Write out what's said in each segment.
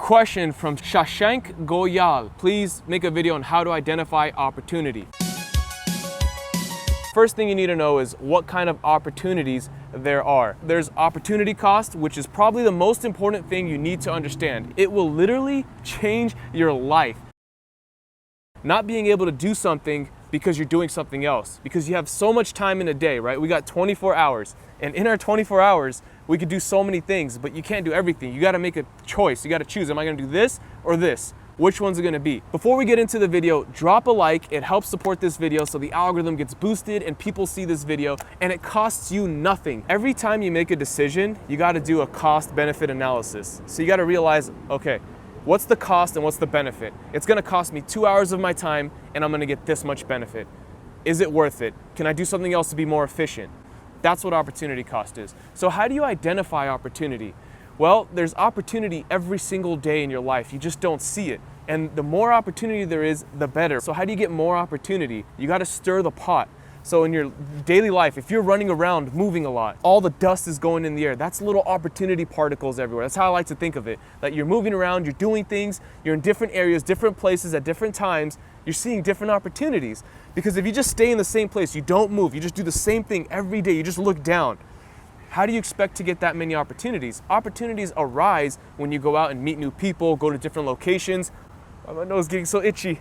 Question from Shashank Goyal. Please make a video on how to identify opportunity. First thing you need to know is what kind of opportunities there are. There's opportunity cost, which is probably the most important thing you need to understand. It will literally change your life. Not being able to do something because you're doing something else, because you have so much time in a day, right? We got 24 hours, and in our 24 hours, we could do so many things, but you can't do everything. You gotta make a choice. You gotta choose, am I gonna do this or this? Which one's it gonna be? Before we get into the video, drop a like. It helps support this video so the algorithm gets boosted and people see this video, and it costs you nothing. Every time you make a decision, you gotta do a cost-benefit analysis. So you gotta realize, okay, what's the cost and what's the benefit? It's gonna cost me 2 hours of my time and I'm gonna get this much benefit. Is it worth it? Can I do something else to be more efficient? That's what opportunity cost is. So how do you identify opportunity? Well, there's opportunity every single day in your life. You just don't see it. And the more opportunity there is, the better. So how do you get more opportunity? You gotta stir the pot. So in your daily life, if you're running around, moving a lot, all the dust is going in the air. That's little opportunity particles everywhere. That's how I like to think of it. That you're moving around, you're doing things, you're in different areas, different places at different times, you're seeing different opportunities. Because if you just stay in the same place, you don't move, you just do the same thing every day, you just look down, how do you expect to get that many opportunities? Opportunities arise when you go out and meet new people, go to different locations. My nose is getting so itchy.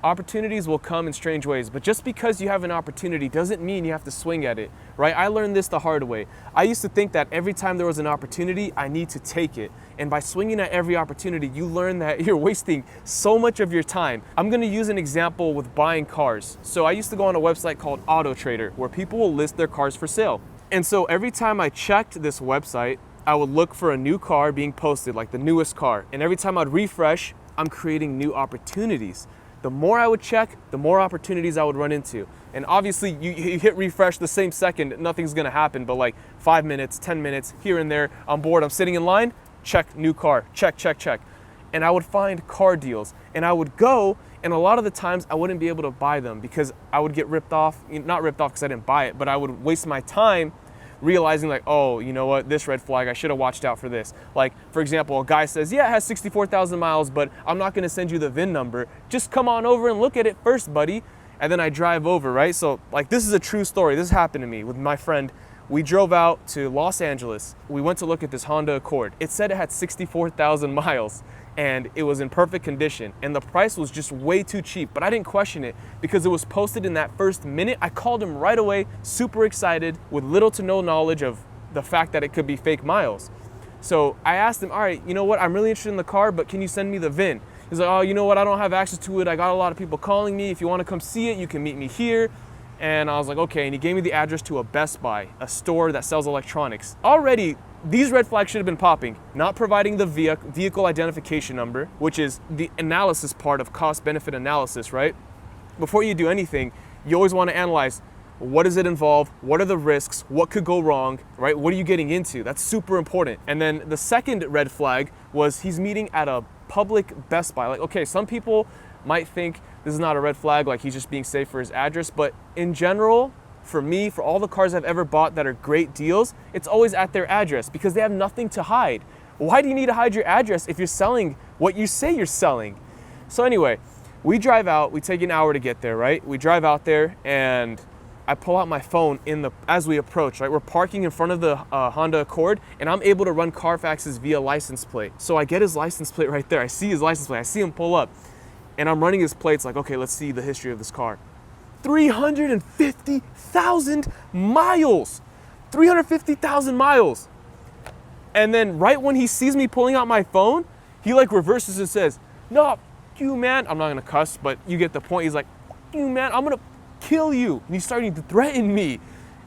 Opportunities will come in strange ways, but just because you have an opportunity doesn't mean you have to swing at it, right? I learned this the hard way. I used to think that every time there was an opportunity, I need to take it. And by swinging at every opportunity, you learn that you're wasting so much of your time. I'm gonna use an example with buying cars. So I used to go on a website called Auto Trader, where people will list their cars for sale. And so every time I checked this website, I would look for a new car being posted, like the newest car. And every time I'd refresh, I'm creating new opportunities. The more I would check, the more opportunities I would run into. And obviously you hit refresh the same second, nothing's gonna happen, but like 5 minutes, 10 minutes, here and there, I'm bored, I'm sitting in line, check, new car, check, check, check. And I would find car deals, and I would go, and a lot of the times I wouldn't be able to buy them because I would get ripped off, not ripped off because I didn't buy it, but I would waste my time realizing like, oh, you know what, this red flag, I should have watched out for this. Like, for example, a guy says, yeah, it has 64,000 miles, but I'm not gonna send you the VIN number. Just come on over and look at it first, buddy. And then I drive over, right? So like, this is a true story. This happened to me with my friend. We drove out to Los Angeles. We went to look at this Honda Accord. It said it had 64,000 miles and it was in perfect condition. And the price was just way too cheap, but I didn't question it because it was posted in that first minute. I called him right away, super excited with little to no knowledge of the fact that it could be fake miles. So I asked him, all right, you know what? I'm really interested in the car, but can you send me the VIN? He's like, oh, you know what? I don't have access to it. I got a lot of people calling me. If you want to come see it, you can meet me here. And I was like, okay. And he gave me the address to a Best Buy, a store that sells electronics. Already, these red flags should have been popping. Not providing the vehicle identification number, which is the analysis part of cost-benefit analysis, right? Before you do anything, you always want to analyze, what does it involve? What are the risks? What could go wrong, right? What are you getting into? That's super important. And then the second red flag was he's meeting at a public Best Buy. Like, okay, some people might think this is not a red flag, like he's just being safe for his address, but in general, for me, for all the cars I've ever bought that are great deals, it's always at their address because they have nothing to hide. Why do you need to hide your address if you're selling what you say you're selling? So anyway, we drive out, we take an hour to get there, right? We drive out there and I pull out my phone as we approach, right? We're parking in front of the Honda Accord and I'm able to run Carfax's via license plate. So I get his license plate right there. I see his license plate, I see him pull up and I'm running his plates like, okay, let's see the history of this car. 350,000 miles, 350,000 miles. And then right when he sees me pulling out my phone, he like reverses and says, no, f you, man. I'm not gonna cuss, but you get the point. He's like, f you, man, I'm gonna kill you. And he's starting to threaten me.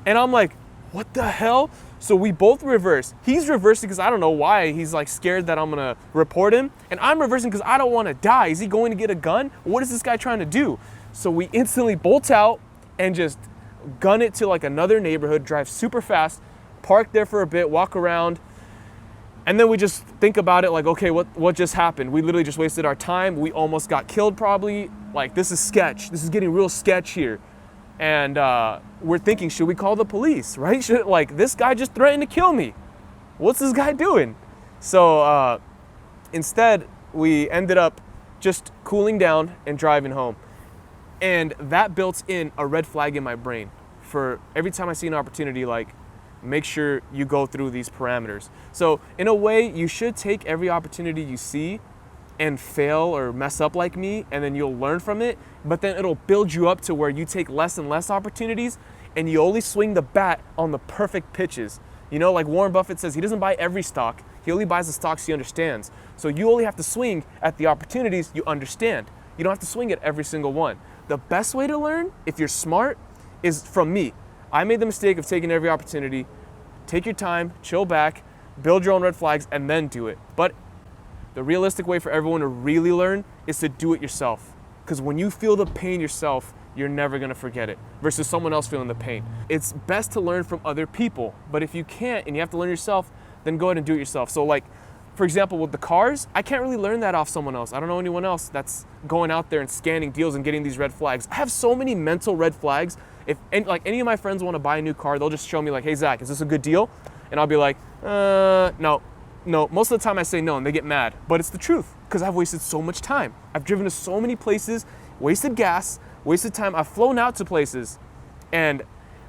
And I'm like, what the hell? So we both reverse. He's reversing because I don't know why. He's like scared that I'm gonna report him. And I'm reversing because I don't wanna die. Is he going to get a gun? What is this guy trying to do? So we instantly bolt out and just gun it to like another neighborhood, drive super fast, park there for a bit, walk around, and then we just think about it like, okay, what just happened? We literally just wasted our time. We almost got killed probably. Like, this is sketch. This is getting real sketch here. And we're thinking, should we call the police, right? Like, this guy just threatened to kill me. What's this guy doing? So Instead, we ended up just cooling down and driving home. And that built in a red flag in my brain for every time I see an opportunity, like, make sure you go through these parameters. So in a way, you should take every opportunity you see and fail or mess up like me, and then you'll learn from it, but then it'll build you up to where you take less and less opportunities and you only swing the bat on the perfect pitches. You know, like Warren Buffett says, he doesn't buy every stock, he only buys the stocks he understands. So you only have to swing at the opportunities you understand. You don't have to swing at every single one. The best way to learn, if you're smart, is from me. I made the mistake of taking every opportunity. Take your time, chill back, build your own red flags, and then do it. But the realistic way for everyone to really learn is to do it yourself. Because when you feel the pain yourself, you're never gonna forget it, versus someone else feeling the pain. It's best to learn from other people, but if you can't and you have to learn yourself, then go ahead and do it yourself. So like, for example, with the cars, I can't really learn that off someone else. I don't know anyone else that's going out there and scanning deals and getting these red flags. I have so many mental red flags. If any of my friends want to buy a new car, they'll just show me like, hey Zach, is this a good deal? And I'll be like, no. Most of the time I say no and they get mad, but it's the truth because I've wasted so much time. I've driven to so many places, wasted gas, wasted time. I've flown out to places, and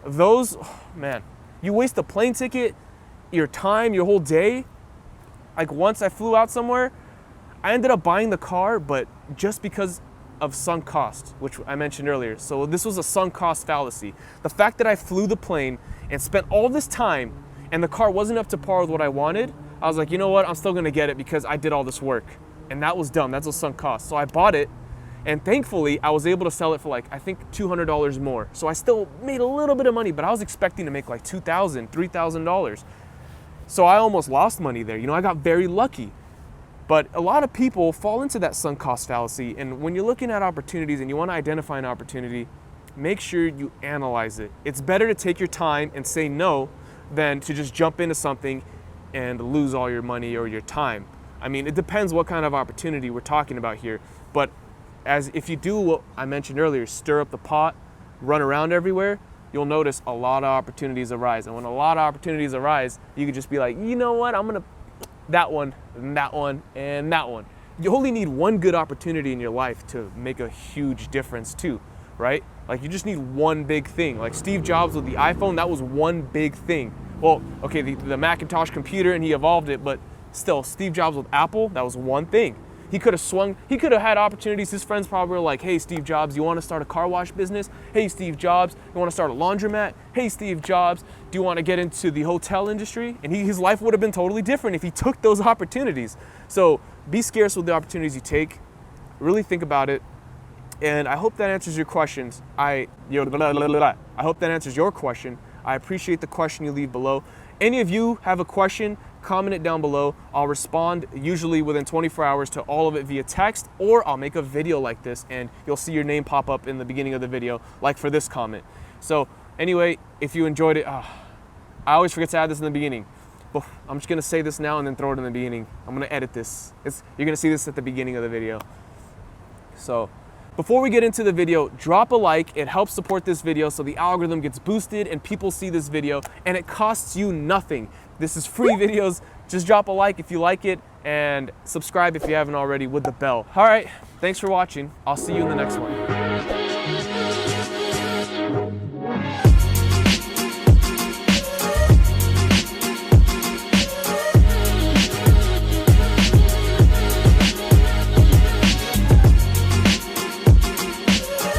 those, oh, man, you waste the plane ticket, your time, your whole day. Like once I flew out somewhere, I ended up buying the car, but just because of sunk cost, which I mentioned earlier. So this was a sunk cost fallacy. The fact that I flew the plane and spent all this time and the car wasn't up to par with what I wanted, I was like, you know what, I'm still gonna get it because I did all this work. And that was dumb, that's a sunk cost. So I bought it, and thankfully I was able to sell it for like, I think $200 more. So I still made a little bit of money, but I was expecting to make like $2,000, $3,000. So I almost lost money there. You know, I got very lucky. But a lot of people fall into that sunk cost fallacy. And when you're looking at opportunities and you want to identify an opportunity, make sure you analyze it. It's better to take your time and say no than to just jump into something and lose all your money or your time. I mean, it depends what kind of opportunity we're talking about here. But as if you do what I mentioned earlier, stir up the pot, run around everywhere, you'll notice a lot of opportunities arise. And when a lot of opportunities arise, you could just be like, you know what, I'm gonna, that one, and that one, and that one. You only need one good opportunity in your life to make a huge difference too, right? Like you just need one big thing. Like Steve Jobs with the iPhone, that was one big thing. Well, okay, the Macintosh computer, and he evolved it, but still, Steve Jobs with Apple, that was one thing. He could have had opportunities. His friends probably were like, hey, Steve Jobs, you want to start a car wash business? Hey, Steve Jobs, you want to start a laundromat? Hey, Steve Jobs, do you want to get into the hotel industry? And his life would have been totally different if he took those opportunities. So be scarce with the opportunities you take. Really think about it. And I hope that answers your questions. I hope that answers your question. I appreciate the question you leave below. Any of you have a question, comment it down below. I'll respond usually within 24 hours to all of it via text, or I'll make a video like this and you'll see your name pop up in the beginning of the video, like for this comment. So anyway, if you enjoyed it, I always forget to add this in the beginning. But I'm just gonna say this now and then throw it in the beginning. I'm gonna edit this. You're gonna see this at the beginning of the video. So before we get into the video, drop a like. It helps support this video so the algorithm gets boosted and people see this video, and it costs you nothing. This is free videos. Just drop a like if you like it and subscribe if you haven't already with the bell. All right, thanks for watching. I'll see you in the next one.